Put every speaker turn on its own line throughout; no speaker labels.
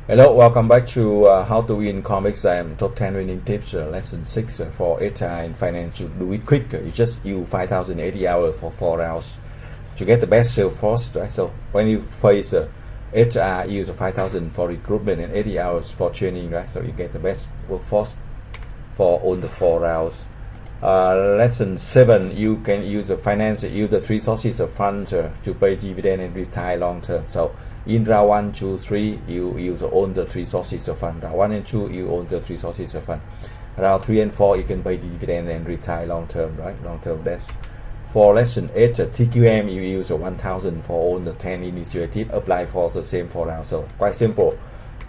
Hello, welcome back to How to Win CompXM Top 10 Winning Tips, Lesson 6 for HR and Finance. To do it quick, you just use 5,080 hours for 4 hours to get the best sales force, right? So when you face HR, use 5,000 for recruitment and 80 hours for training, right? So you get the best workforce for all the 4 hours. Lesson 7, you can use the finance, use the 3 sources of funds to pay dividend and retire long term. So in round 1, 2, 3, you own the 3 sources of fund. Round 1 and 2, you own the 3 sources of fund. Round 3 and 4, you can pay dividend and retire long term, right? Long term. That's for lesson 8. TQM, you use 1,000 for all the 10 initiative. Apply for the same 4 rounds. So quite simple.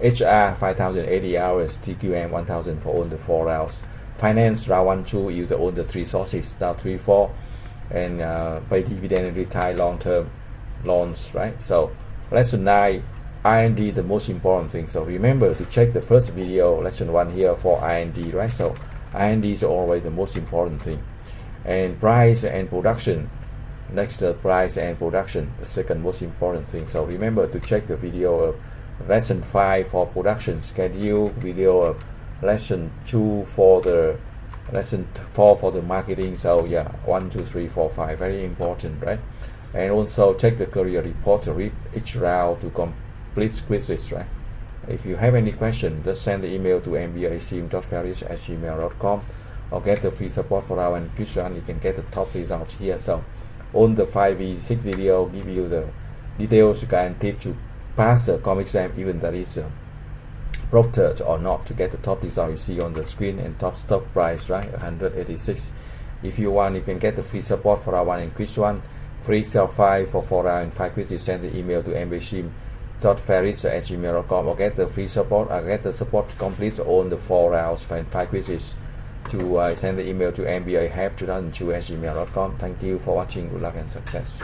HR 5,080 hours. TQM 1,000 for all the 4 rounds. Finance round 1, 2, you own the 3 sources. Round 3, 4, and pay dividend and retire long term loans, right? So lesson 9, R&D, the most important thing. So remember to check the first video, lesson 1 here for R&D, right? So R&D is always the most important thing. And price and production, next price and production, the second most important thing. So remember to check the video of lesson 5 for production schedule, video of lesson 2 for the lesson 4 for the marketing. So yeah, 1, 2, 3, 4, 5, very important, right? And also check the career report to read each round to complete quizzes, right? If you have any question, just send the email to mbasim.ferris@gmail.com or get the free support for our quiz run. You can get the top result here. So on the 5v6 video give you the details guaranteed to pass the CompXM, even that is proctored or not, to get the top result you see on the screen and top stock price, right? 186. If you want, you can get the free support for our one and quiz one. Free Excel file for 4 rounds and 5 quizzes. Send the email to mbasim.ferris@gmail.com or get the free support. Or get the support to complete on the 4 rounds and 5 quizzes. To send the email to mbahelp2002@gmail.com. Thank you for watching. Good luck and success.